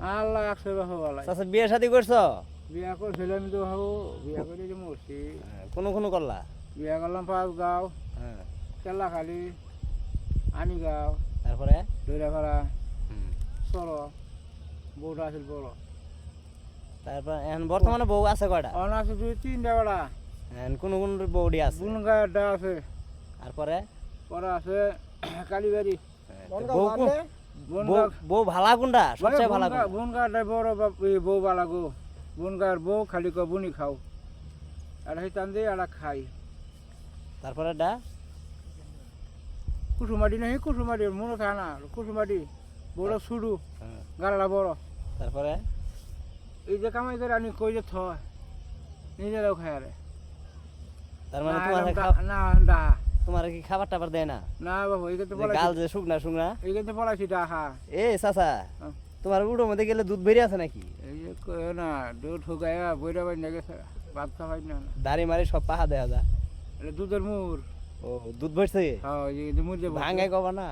আল্লাহ একশো বাহু বলাই চাচা বিয়ে শাদি করছো? বিয়া করছিলাম তো ভাবো বিয়া করে যে মরছি। কোনো কোনো করলা? বিয়া করলাম পাঁচগাঁও, হ্যাঁ, কেল্লাখালি, আনিগাঁও, তারপরে দৈরাপাড়া, হুম, সর, বউটা আছিল বড়। তারপর এখন বর্তমানে বউ আছে কয়টা? অন আছে দুই তিনটা বেড়া, এখন কোন কোন বউডি আছে? বুনগাঁটা আছে, তারপরে পরে আছে কালীবাড়ি। বউ বউ ভালা কোনটা? সবচেয়ে ভালা কোনটা? বুনগাঁটা বড় বউ বালা গো। বুনগাঁর বউ খালি ক বুনি খাও, আর সেই টান দিয়ে আর খাই। তারপরে ডা কুসুমাটি নাহি কুসুমাটি মনে থাকে না কুসুমাটি বড় শুরু হ্যাঁ, গাড়া বড়। তারপরে এই যে কামাই করে আনি কই যে থয় নিজেরাও খায় আরে তার মানে না, তোমার এরম খাও- না ডা তোমার কি খাবার টাবার দেয় না? না বাবু এইখান যে পলাইছি গাল যে শুকনা শুকনা। এইখান পলাইছি ডাহা। এ চাচা, হ্যাঁ। তোমার উঠোর মধ্যে গেলে দুধ বেরিয়ে আছে নাকি? এই যে কয় না দুধ ঠুকাইয়া বইরা বাই গেছে ভাত খাওয়াই না দাড়ি মারি সব পাহা দেয়া যা। এটা দুধের মুর। ও দুধ ভরছে? হ্যাঁ এই যে মুর যে ভাঙাই কবা না?